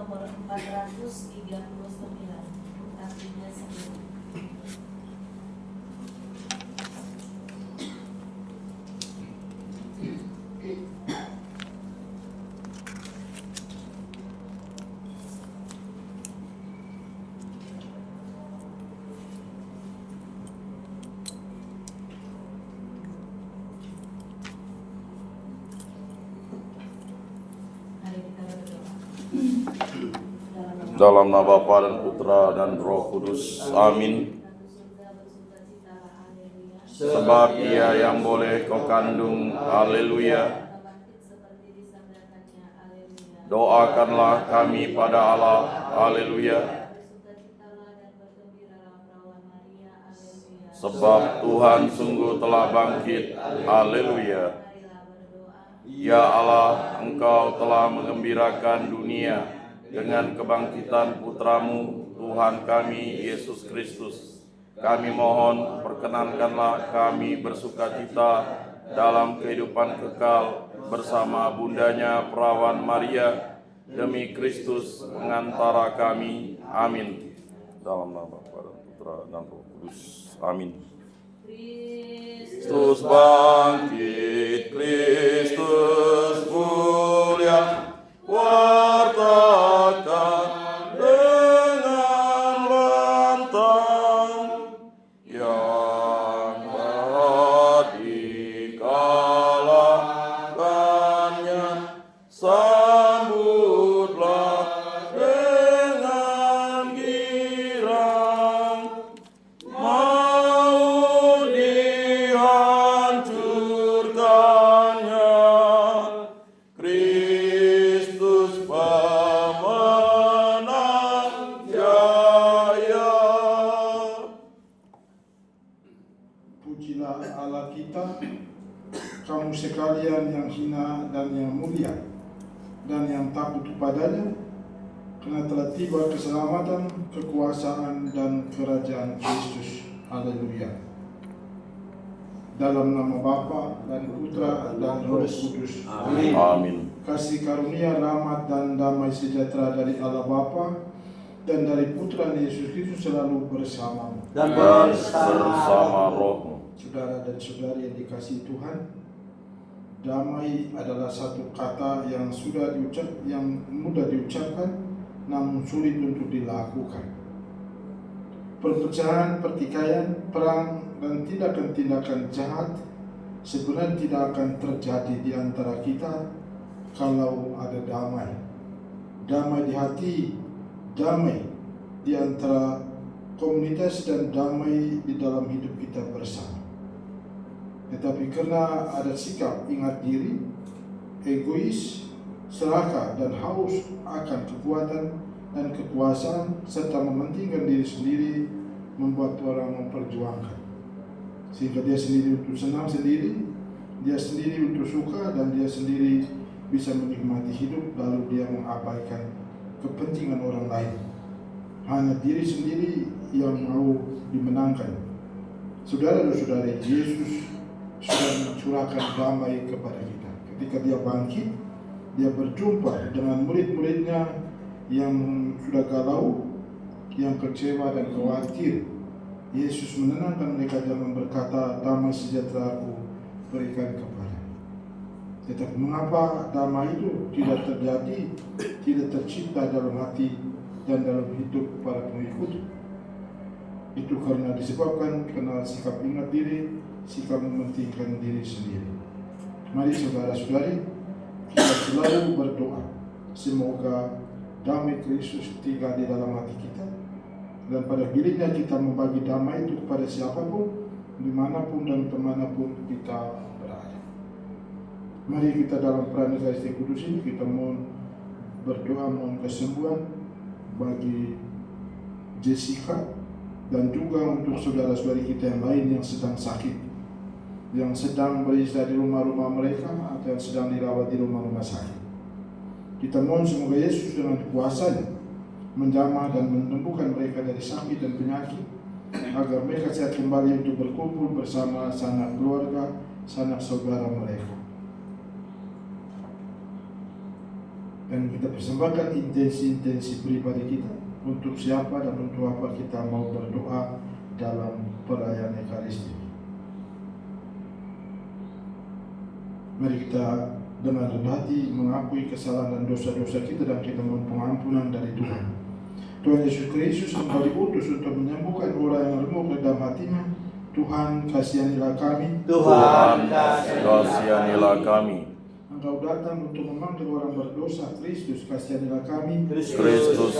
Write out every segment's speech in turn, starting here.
nomor 439. Artinya sendiri. Dalam nama Bapa dan Putra dan Roh Kudus. Amin. Sebab Ia yang boleh kau kandung. Haleluya. Doakanlah kami pada Allah. Haleluya. Sebab Tuhan sungguh telah bangkit. Haleluya. Ya Allah, Engkau telah menggembirakan dunia dengan kebangkitan Putramu, Tuhan kami, Yesus Kristus. Kami mohon, perkenankanlah kami bersukacita dalam kehidupan kekal bersama bundanya Perawan Maria, demi Kristus pengantara kami. Amin. Dalam nama Bapa dan Putra dan Roh Kudus. Amin. Kristus bangkit, Kristus mulia, wartakan dengan lantang yang dapat dikalahkannya. Sambutlah dengan girang, mau dihancurkannya. Kristus pemenang jaya. Pujilah Allah kita, kamu sekalian yang hina dan yang mulia, dan yang takut kepadanya, karena telah tiba keselamatan, kekuasaan, dan kerajaan Kristus. Haleluya. Dalam nama Bapa dan Putra dan Roh Kudus. Amin. Amin. Kasih karunia, rahmat, dan damai sejahtera dari Allah Bapa dan dari Putra Yesus Kristus selalu bersamamu. Dan bersama rohmu. Saudara dan saudari yang dikasihi Tuhan, damai adalah satu kata yang mudah diucapkan, namun sulit untuk dilakukan. Perpecahan, pertikaian, perang, dan tindakan-tindakan jahat sebenarnya tidak akan terjadi di antara kita kalau ada damai. Damai di hati, damai di antara komunitas, dan damai di dalam hidup kita bersama. Tetapi karena ada sikap ingat diri, egois, serakah, dan haus akan kekuatan dan kekuasaan, serta mementingkan diri sendiri, membuat orang memperjuangkan. Sehingga dia sendiri untuk senang sendiri, dia sendiri untuk suka, dan dia sendiri bisa menikmati hidup, lalu dia mengabaikan kepentingan orang lain. Hanya diri sendiri yang mau dimenangkan. Saudara dan saudari, Yesus sudah mencurahkan damai kepada kita. Ketika dia bangkit, dia berjumpa dengan murid-muridnya yang sudah galau, yang kecewa dan khawatir. Yesus menenangkan mereka dengan berkata, damai sejahtera aku berikan kepada. Tetapi mengapa damai itu tidak terjadi, tidak tercipta dalam hati dan dalam hidup para pengikut? Itu karena disebabkan karena sikap ingat diri, sikap mementingkan diri sendiri. Mari saudara-saudari, kita selalu berdoa semoga damai Kristus tinggal di dalam hati kita, dan pada gilirannya kita membagi damai itu kepada siapapun, dimanapun dan kemanapun kita berada. Mari kita dalam peran Ekaristi Kudus ini kita mohon berdoa, mohon kesembuhan bagi Jessica, dan juga untuk saudara-saudari kita yang lain yang sedang sakit, yang sedang beristirahat di rumah-rumah mereka, atau yang sedang dirawat di rumah-rumah sakit. Kita mohon semoga Yesus dengan kuasa-Nya menjamah dan menyembuhkan mereka dari sakit dan penyakit, agar mereka sehat kembali untuk berkumpul bersama sanak keluarga, sanak saudara mereka. Dan kita persembahkan intensi-intensi pribadi kita, untuk siapa dan untuk apa kita mau berdoa dalam perayaan Ekaristi. Mari kita dengan rendah hati mengakui kesalahan dan dosa-dosa kita dan kita mohon pengampunan dari Tuhan. Tuhan Yesus Kristus, Engkau diutus untuk menyembuhkan orang yang remuk ke dalam hatinya. Tuhan, kasihanilah kami. Tuhan, kasihanilah kami. Engkau datang untuk memanggil orang berdosa. Kristus, kasihanilah kami. Kristus,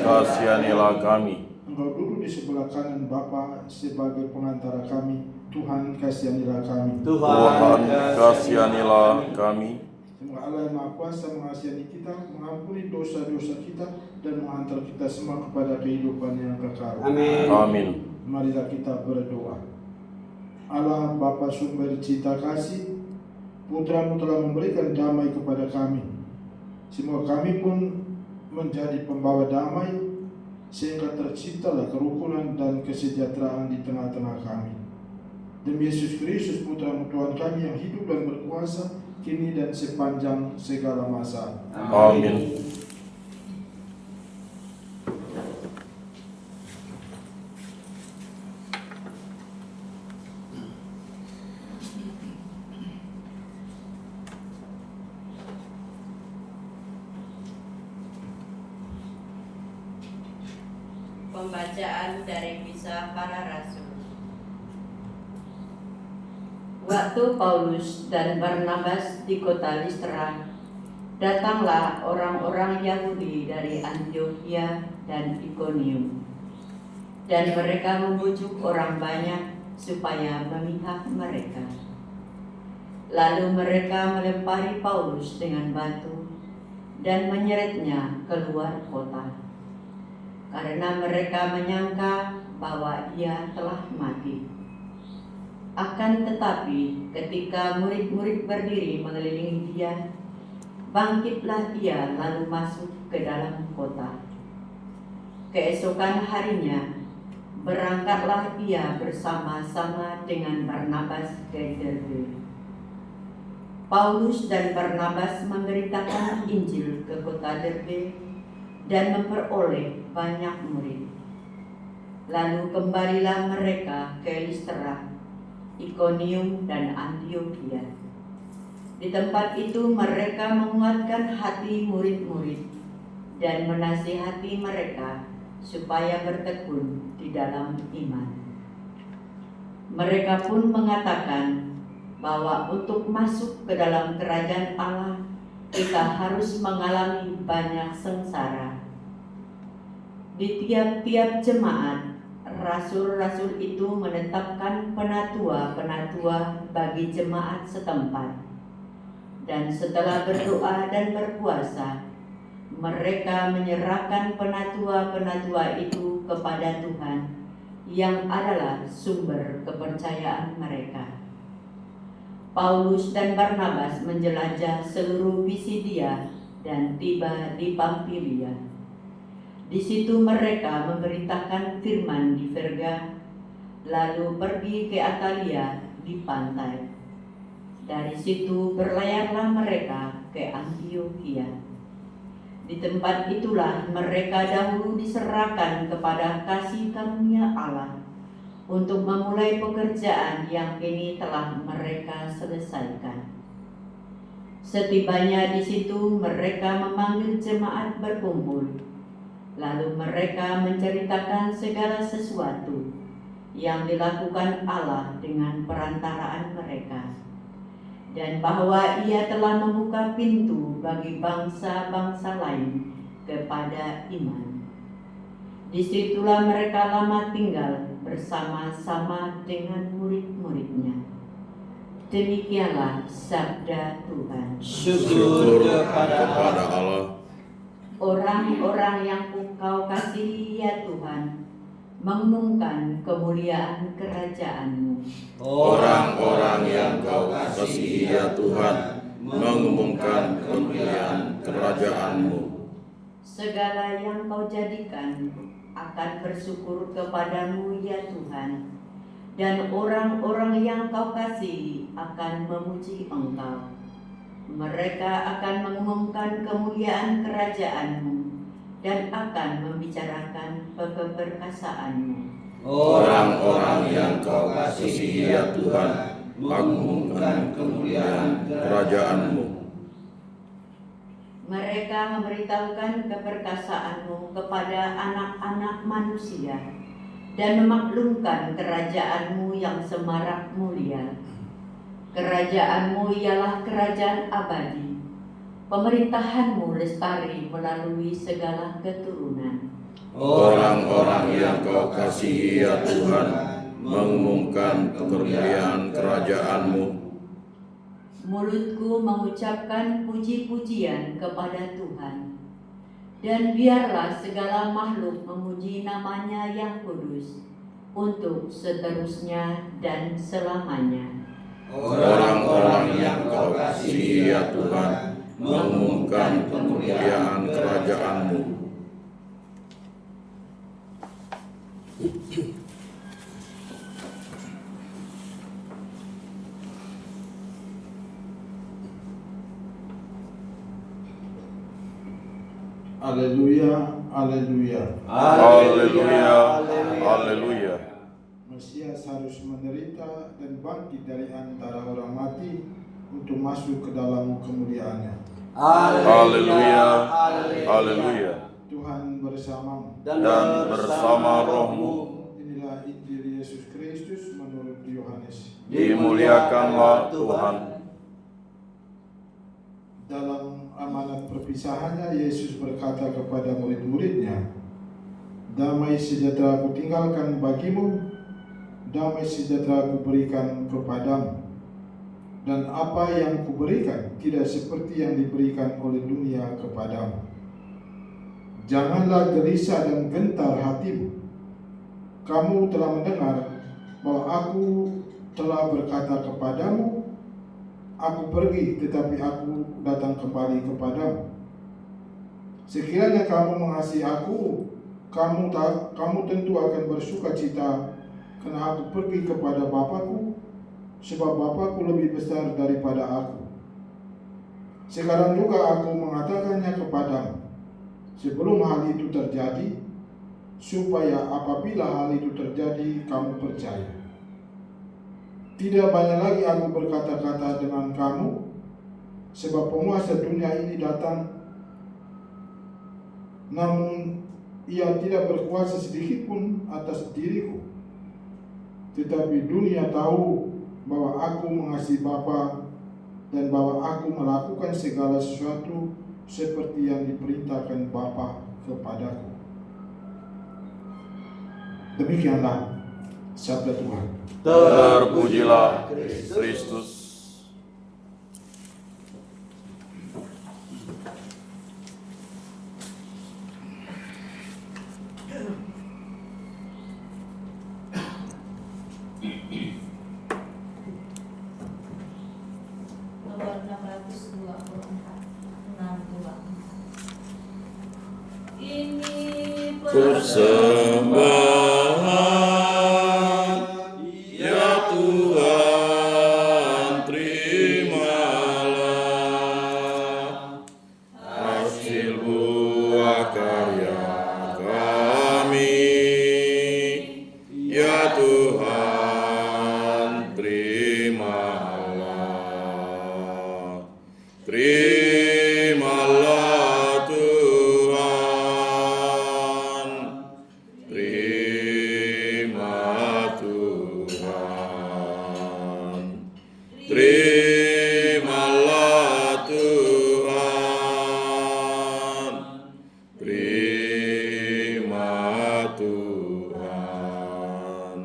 kasihanilah kami. Engkau duduk di sebelah kanan Bapa sebagai pengantara kami. Tuhan, kasihanilah kami. Tuhan, kasihanilah kami. Semoga Allah yang Maha Kuasa mengasihani kita, mengampuni dosa-dosa kita, dan menghantar kita semua kepada kehidupan yang kekal. Amin. Amin. Marilah kita berdoa. Allah Bapa sumber cita kasih, Putra-Mu telah memberikan damai kepada kami. Semoga kami pun menjadi pembawa damai, sehingga terciptalah kerukunan dan kesejahteraan di tengah-tengah kami. Demi Yesus Kristus, Putra-Mu Tuhan kami yang hidup dan berkuasa, kini dan sepanjang segala masa. Amin. Pembacaan dari Kisah Para Rasul. Waktu Paulus dan Barnabas di kota Listra, datanglah orang-orang Yahudi dari Antiokhia dan Ikonium, dan mereka membujuk orang banyak supaya memihak mereka. Lalu mereka melempari Paulus dengan batu dan menyeretnya keluar kota, karena mereka menyangka bahwa ia telah mati. Akan tetapi ketika murid-murid berdiri mengelilingi dia, bangkitlah ia lalu masuk ke dalam kota. Keesokan harinya, berangkatlah ia bersama-sama dengan Barnabas ke Derbe. Paulus dan Barnabas memberitakan Injil ke kota Derbe dan memperoleh banyak murid. Lalu kembalilah mereka ke Listra, Ikonium, dan Antiokhia. Di tempat itu mereka menguatkan hati murid-murid dan menasihati mereka supaya bertekun di dalam iman. Mereka pun mengatakan bahwa untuk masuk ke dalam kerajaan Allah kita harus mengalami banyak sengsara. Di tiap-tiap jemaat, rasul-rasul itu menetapkan penatua-penatua bagi jemaat setempat. Dan setelah berdoa dan berpuasa, mereka menyerahkan penatua-penatua itu kepada Tuhan, yang adalah sumber kepercayaan mereka. Paulus dan Barnabas menjelajah seluruh Pisidia dan tiba di Pamfilia. Di situ mereka memberitakan firman di Perga, lalu pergi ke Atalia di pantai. Dari situ berlayarlah mereka ke Antiokhia. Di tempat itulah mereka dahulu diserahkan kepada kasih karunia Allah untuk memulai pekerjaan yang kini telah mereka selesaikan. Setibanya di situ mereka memanggil jemaat berkumpul. Lalu mereka menceritakan segala sesuatu yang dilakukan Allah dengan perantaraan mereka, dan bahwa Ia telah membuka pintu bagi bangsa-bangsa lain kepada iman. Disitulah mereka lama tinggal bersama-sama dengan murid-muridnya. Demikianlah sabda Tuhan. Syukur kepada Allah. Orang-orang yang Engkau kasihi ya Tuhan, mengumumkan kemuliaan kerajaan-Mu. Orang-orang yang Kau kasihi ya Tuhan, mengumumkan kemuliaan kerajaan-Mu. Segala yang Kau jadikan akan bersyukur kepadamu ya Tuhan, dan orang-orang yang Kau kasihi akan memuji Engkau. Mereka akan mengumumkan kemuliaan kerajaan-Mu dan akan membicarakan keperkasaan-Mu. Orang-orang yang Kau kasihi ya Tuhan, mengumumkan kemuliaan kerajaan-Mu. Mereka memberitahukan keperkasaan-Mu kepada anak-anak manusia dan memaklumkan kerajaan-Mu yang semarak mulia. Kerajaan-Mu ialah kerajaan abadi. Pemerintahan-Mu lestari melalui segala keturunan. Orang-orang yang Kau kasihi ya Tuhan, mengumumkan kemuliaan kerajaan-Mu. Mulutku mengucapkan puji-pujian kepada Tuhan, dan biarlah segala makhluk memuji namanya yang kudus, untuk seterusnya dan selamanya. Orang-orang yang Kau kasihi ya Tuhan, mengumumkan kemuliaan kerajaan-Mu. Haleluya, haleluya. Haleluya, haleluya. Mesias harus menderita dan bangkit dari antara orang mati untuk masuk ke dalam kemuliaannya. Haleluya, haleluya. Tuhan bersamamu Dan bersama rohmu, Inilah Injil Yesus Kristus menurut Yohanes. dimuliakanlah Tuhan. Dalam amanat perpisahannya, Yesus berkata kepada murid-muridnya, "Damai sejahtera aku tinggalkan bagimu, damai sejahtera aku berikan kepadamu. Dan apa yang kuberikan tidak seperti yang diberikan oleh dunia kepadamu. Janganlah gelisah dan gentar hatimu. Kamu telah mendengar bahwa aku telah berkata kepadamu, aku pergi, tetapi aku datang kembali kepadamu. Sekiranya kamu mengasihi aku, kamu tentu akan bersuka cita, karena aku pergi kepada Bapa-Ku, sebab Bapa-Ku lebih besar daripada aku. Sekarang juga aku mengatakannya kepadamu, sebelum hal itu terjadi, supaya apabila hal itu terjadi, kamu percaya. Tidak banyak lagi aku berkata-kata dengan kamu, sebab penguasa dunia ini datang, namun ia tidak berkuasa sedikit pun atas diriku. Tetapi dunia tahu bahwa aku mengasihi Bapa dan bahwa aku melakukan segala sesuatu seperti yang diperintahkan Bapa kepadaku." Demikianlah sabda Tuhan. Terpujilah Kristus. Nomor 624 624. Ini Persembahan ya Tuhan, terimalah hasil buah karya kami. Ya Tuhan, terimalah. Terimalah Tuhan, terima Tuhan, terimalah Tuhan, terima Tuhan.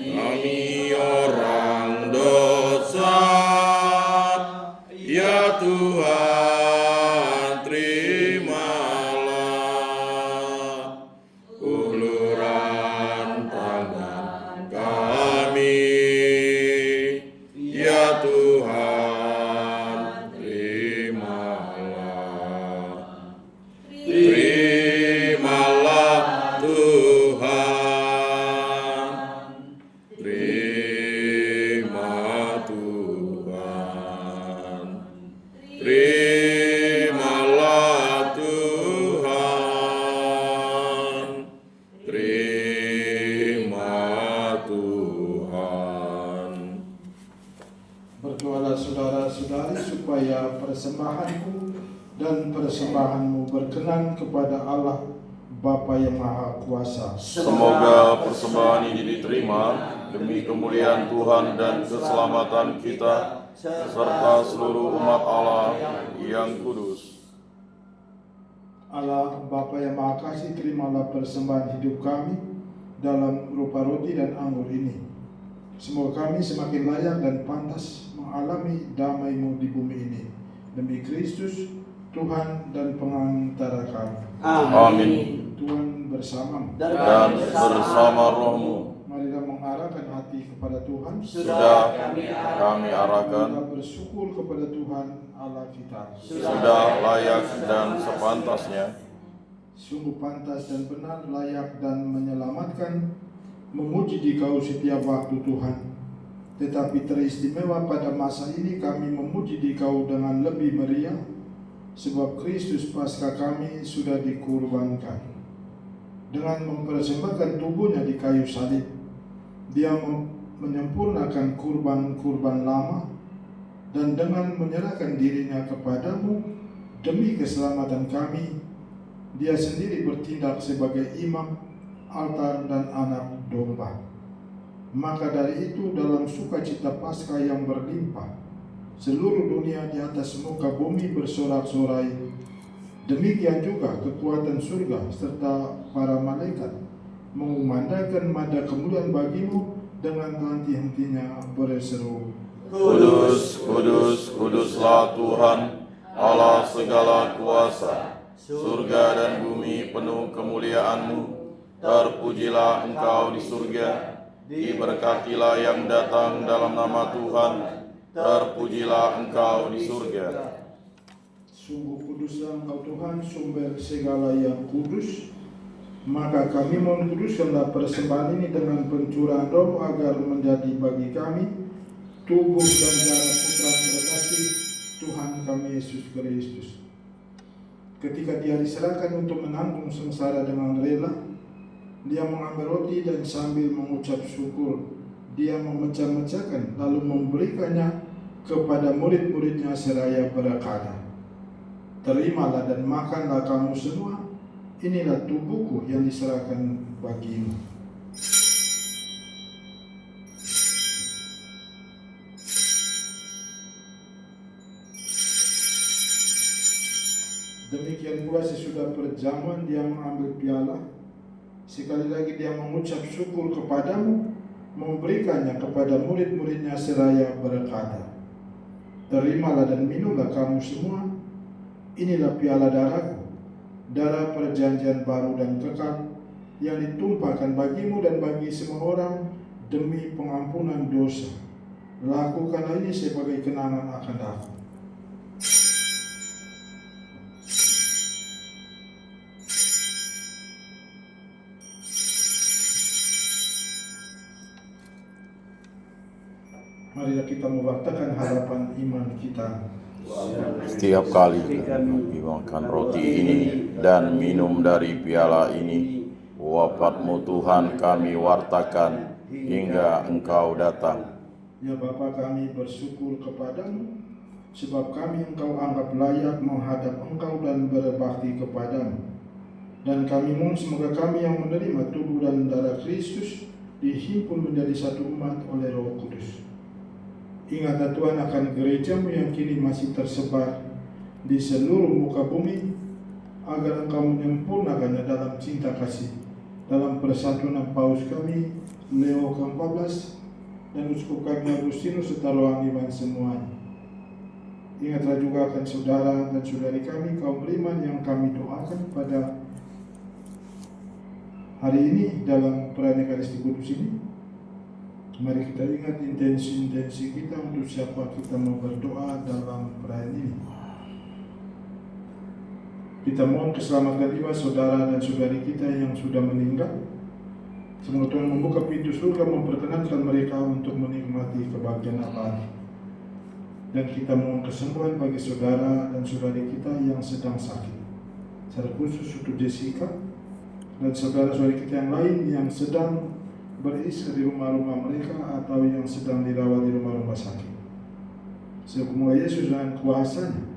Kami orang dosa, ya Tuhan, terimalah uluran tangan kami. Ya Tuhan, terimalah. Terimalah Tuhan, terima Tuhan, Berdoalah saudara-saudari supaya persembahanku dan persembahanmu berkenan kepada Allah Bapa yang Maha Kuasa. Semoga persembahan ini diterima demi kemuliaan Tuhan dan keselamatan kita serta seluruh umat Allah yang kudus. Allah Bapa yang Maha Kasih, terimalah persembahan hidup kami dalam rupa roti dan anggur ini. Semoga kami semakin layak dan pantas mengalami damai-Mu di bumi ini. Demi Kristus, Tuhan dan pengantara kami. Amin. Tuhan bersamamu. Dan bersama rohmu. Marilah mengarahkan hati kepada Tuhan. Sudah kami arahkan. Marilah bersyukur kepada Tuhan Allah kita. Sudah layak dan sepantasnya. Sungguh pantas dan benar, layak dan menyelamatkan, memuji Dikau setiap waktu Tuhan. Tetapi teristimewa pada masa ini kami memuji Dikau dengan lebih meriah, sebab Kristus Paskah kami sudah dikurbankan. Dengan mempersembahkan tubuhnya di kayu salib, Dia menyempurnakan kurban-kurban lama, dan dengan menyerahkan dirinya kepadamu demi keselamatan kami, Dia sendiri bertindak sebagai imam, altar, dan anak domba. Maka dari itu, dalam sukacita Paskah yang berlimpah, seluruh dunia di atas muka bumi bersorak-sorai. Demikian juga kekuatan surga serta para malaikat mengumandangkan nada kemuliaan bagimu dengan henti-hentinya berseru, Kudus, kudus, kuduslah Tuhan, Allah segala kuasa. Surga dan bumi penuh kemuliaan-Mu. Terpujilah Engkau di surga. Diberkatilah yang datang dalam nama Tuhan. Terpujilah Engkau di surga. Sungguh kuduslah Engkau Tuhan, sumber segala yang kudus. Maka kami mohon kuduskanlah persembahan ini dengan pencurahan Roh, agar menjadi bagi kami tubuh dan darah Putra terkasih Tuhan kami Yesus Kristus. Ketika Dia diserahkan untuk menanggung sengsara dengan rela, Dia mengambil roti dan sambil mengucap syukur, Dia memecah-mecahkan lalu memberikannya kepada murid-muridnya seraya berkata, Terimalah dan makanlah kamu semua, inilah tubuhku yang diserahkan bagimu. Demikian pula sesudah perjamuan Dia mengambil piala. Sekali lagi Dia mengucap syukur kepadamu, memberikannya kepada murid-muridnya seraya berkata, Terimalah dan minumlah kamu semua, inilah piala darahku, darah perjanjian baru dan kekal, yang ditumpahkan bagimu dan bagi semua orang demi pengampunan dosa. Lakukanlah ini sebagai kenangan akan Aku. Marilah kita mewartakan harapan iman kita. Setiap kali kami makan roti ini dan minum dari piala ini, wafat-Mu Tuhan kami wartakan hingga Engkau datang. Ya Bapa, kami bersyukur kepadamu, sebab kami Engkau anggap layak menghadap Engkau dan berbakti kepadamu. Dan kami mohon semoga kami yang menerima tubuh dan darah Kristus dihimpun menjadi satu umat oleh Roh Kudus. Ingatlah Tuhan akan gereja-Mu yang kini masih tersebar di seluruh muka bumi, agar Engkau menyempurnakannya dalam cinta kasih, dalam persatuan Paus kami Leo ke-14 dan Uskup kami Agustinus serta rohaniwan semuanya. Ingatlah juga akan saudara dan saudari kami kaum beriman yang kami doakan pada hari ini dalam perayaan Ekaristi Kudus ini. Mari kita ingat intensi-intensi kita untuk siapa kita mau berdoa dalam perayaan ini. Kita mohon keselamatan jiwa saudara dan saudari kita yang sudah meninggal. Semoga Tuhan membuka pintu surga, memperkenankan mereka untuk menikmati kebahagiaan abadi. Dan kita mohon kesembuhan bagi saudara dan saudari kita yang sedang sakit, secara khusus untuk Jessica dan saudara-saudari kita yang lain yang sedang beristirahat di rumah-rumah mereka atau yang sedang dirawat di rumah-rumah sakit. Semoga Yesus dengan kuasa-Nya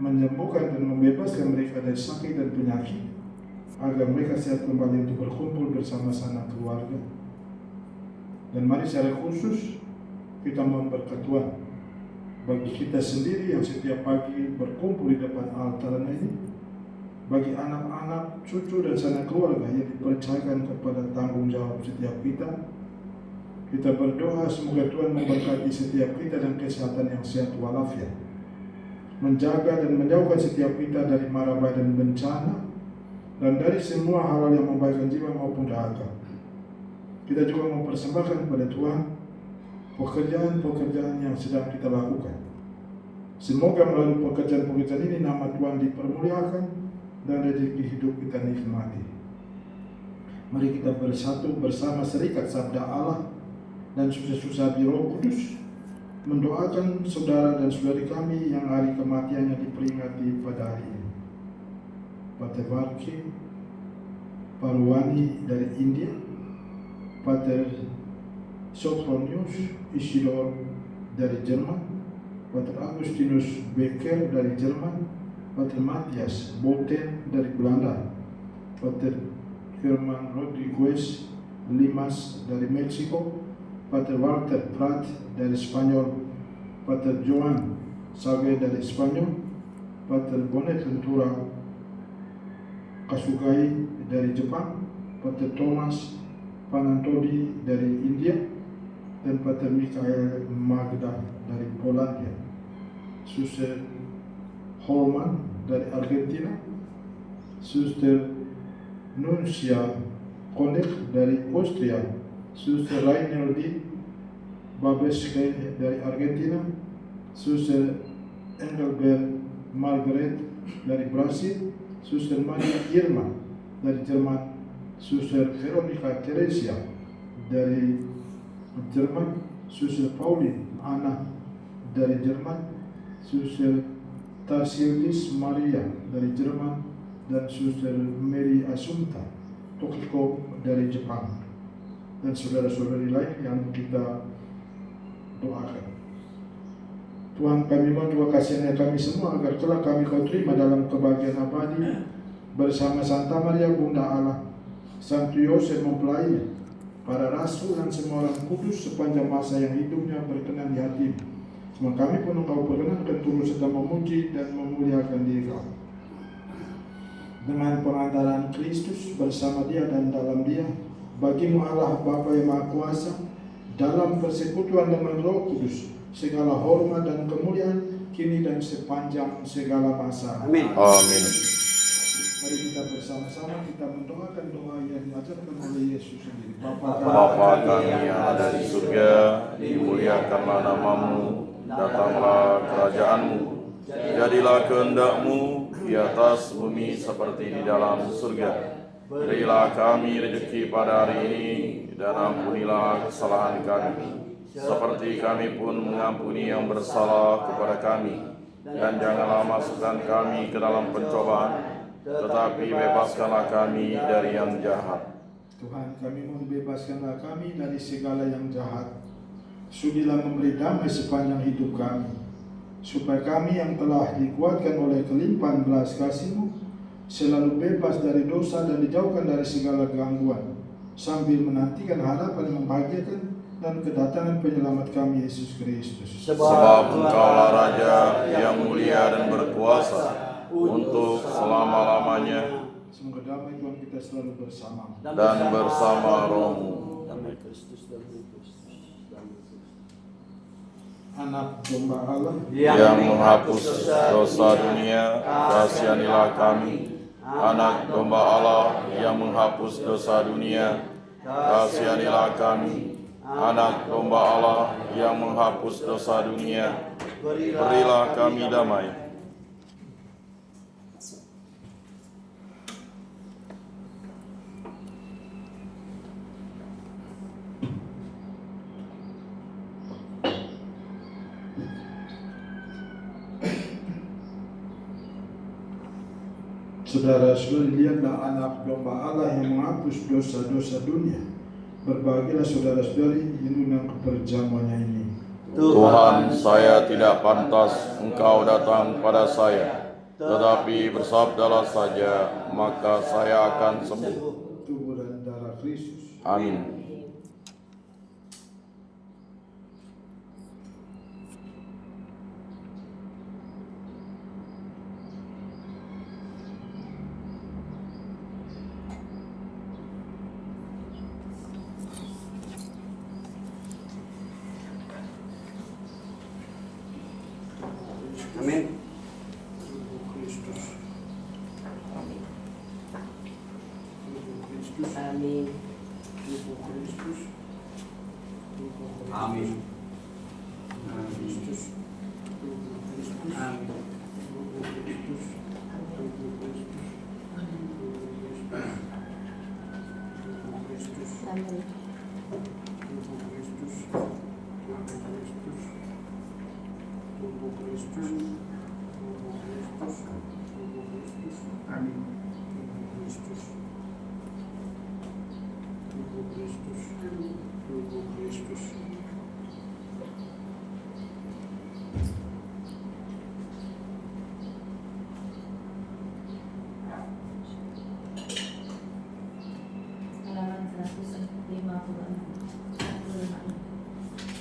menyembuhkan dan membebaskan mereka dari sakit dan penyakit, agar mereka sehat kembali untuk berkumpul bersama sanak keluarga. Dan mari secara khusus kita memberkati Tuhan bagi kita sendiri yang setiap pagi berkumpul di depan altar ini, bagi anak-anak, cucu dan sanak keluarga yang dipercayakan kepada tanggung jawab setiap kita. Kita berdoa semoga Tuhan memberkati setiap kita dan kesehatan yang sehat walafiat, menjaga dan menjauhkan setiap kita dari mara bahaya dan bencana, dan dari semua hal yang membahayakan jiwa maupun dahaga. Kita juga mempersembahkan kepada Tuhan pekerjaan-pekerjaan yang sedang kita lakukan. Semoga melalui pekerjaan-pekerjaan ini nama Tuhan dipermuliakan dan rezeki hidup kita nikmati. Mari kita bersatu bersama serikat sabda Allah dan susah-susah di Roh Kudus, mendoakan saudara dan saudari kami yang hari kematiannya diperingati pada hari ini. Pater Varki Parwani dari India, Pater Sophronius Isidor dari Jerman, Pater Agustinus Becker dari Jerman, Pater Matthias Boten dari Belanda, Pater Herman Rodriguez Limas dari Meksiko, Pater Walter Prat dari Spanyol, Pater Joan Sage dari Spanyol, Pater Bonet Ventura Kasugai dari Jepang, Pater Thomas Panantodi dari India, dan Pater Michael Magda dari Polandia, Suster Holman dari Argentina, Suster Nuncia Konek dari Austria, Suster Reinaldi Babeske dari Argentina, Suster Engelbert Margaret dari Brasil, Suster Maria Irma dari Jerman, Suster Veronica Teresia dari Jerman, Suster Pauline Anna dari Jerman, Suster Tarsildis Maria dari Jerman, dan Suster Mary Assunta Tokiko dari Jepang, dan saudara-saudari lain yang kita doakan. Tuhan, kami mohon juga kasih kami semua agar kelak kami kau terima dalam kebahagiaan abadi bersama Santa Maria Bunda Allah, Santo Yosef mempelainya, para rasul dan semua orang kudus sepanjang masa yang hidupnya berkenan di hatimu. Semua kami pun engkau perkenankan turut serta memuji dan memuliakan diri kau. Dengan pengantaran Kristus bersama dia dan dalam dia, bagimu Allah Bapa yang Maha Kuasa, dalam persekutuan dengan Roh Kudus, segala hormat dan kemuliaan kini dan sepanjang segala masa. Amin. Amin. Mari kita bersama-sama kita mendoakan doa yang diajarkan oleh Yesus sendiri. Bapa kami yang ada di surga, dimuliakanlah namamu, datanglah kerajaanmu, jadilah kehendak-mu di atas bumi seperti di dalam surga. Berilah kami rezeki pada hari ini, dan ampunilah kesalahan kami, seperti kami pun mengampuni yang bersalah kepada kami. Dan janganlah masukkan kami ke dalam pencobaan, tetapi bebaskanlah kami dari yang jahat. Tuhan, kami mohon bebaskanlah kami dari segala yang jahat. Sudilah memberi damai sepanjang hidup kami, supaya kami yang telah dikuatkan oleh kelimpahan belas kasih-Mu selalu bebas dari dosa dan dijauhkan dari segala gangguan, sambil menantikan harapan yang membahagiakan dan kedatangan penyelamat kami Yesus Kristus. Sebab Engkaulah Raja yang mulia dan berkuasa untuk selama-lamanya, Semoga damai Tuhan kita selalu bersama dan bersama rohmu. Damai Kristus, damai Kristus, damai Kristus. Anak domba Allah Yang menghapus dosa dunia, kasihanilah kami. Anak domba Allah yang menghapus dosa dunia, kasihanilah kami. Anak domba Allah yang menghapus dosa dunia, berilah kami damai. Saudara-saudari, lihatlah anak domba Allah yang menghapus dosa-dosa dunia. Berbahagialah saudara-saudari yang undang ke perjamuannya ini. Tuhan, saya tidak pantas Engkau datang pada saya, tetapi bersabdalah saja, maka saya akan sembuh. Tubuh dan darah Kristus. Amin. Amin. Amin. Amin. Amin. Halaman 156.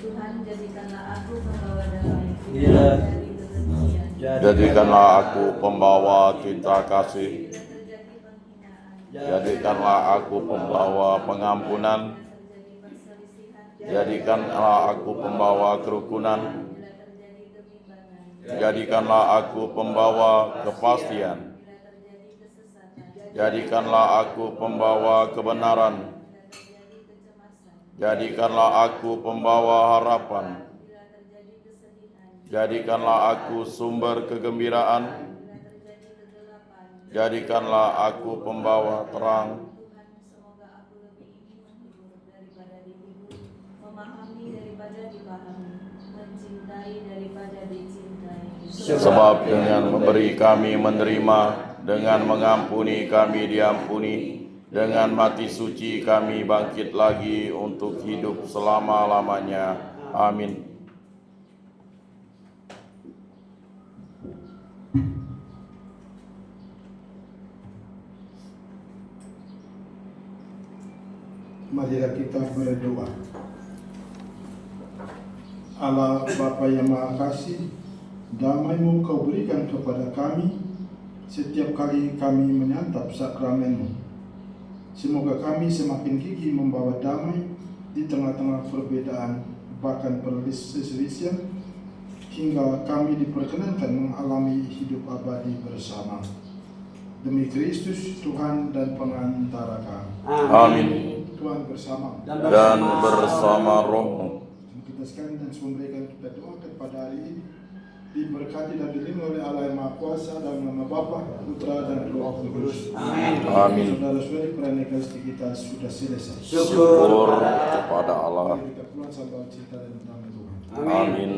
Tuhan, jadikanlah aku pembawa damai Iya. dari kebencian. Jadikanlah aku pembawa cinta kasih. Bila terjadi penghinaan, Jadikanlah aku pembawa pengampunan. terjadi perselisihan, Jadikanlah aku pembawa kerukunan. bila terjadi kebimbangan, Jadikanlah aku pembawa kepastian. bila terjadi kesesatan, Jadikanlah aku pembawa kebenaran. bila terjadi kecemasan, Jadikanlah aku pembawa harapan. bila terjadi kesedihan, Jadikanlah aku sumber kegembiraan. bila terjadi kegelapan. Jadikanlah aku pembawa terang. Tuhan, semoga aku lebih ingin menghibur daripada dihibur, memahami daripada dipahami, mencintai daripada dicintai. Sebab dengan memberi kami menerima, dengan mengampuni kami diampuni, dengan mati suci kami bangkit lagi untuk hidup selama-lamanya. Amin. Marilah kita berdoa. Allah Bapa yang Maha Kasih, damai-Mu Kau berikan kepada kami setiap kali kami menyantap sakramen-Mu. Semoga kami semakin gigih membawa damai di tengah-tengah perbedaan, bahkan perselisihan, hingga kami diperkenankan mengalami hidup abadi bersama. Demi Kristus, Tuhan dan pengantara kami. Amin. Tuhan bersama. Dan bersama rohmu. Kita sekalian dan memberikan kita doa kepada hari ini, diberkati dan dilindungi oleh Allah yang Maha Kuasa, dalam nama Bapa, Putra dan Roh Kudus. Amin. Saudara-saudari, perayaan Ekaristi kita sudah selesai. Syukur kepada Allah. Kita pulang sambil cinta dan damai Tuhan. Amin.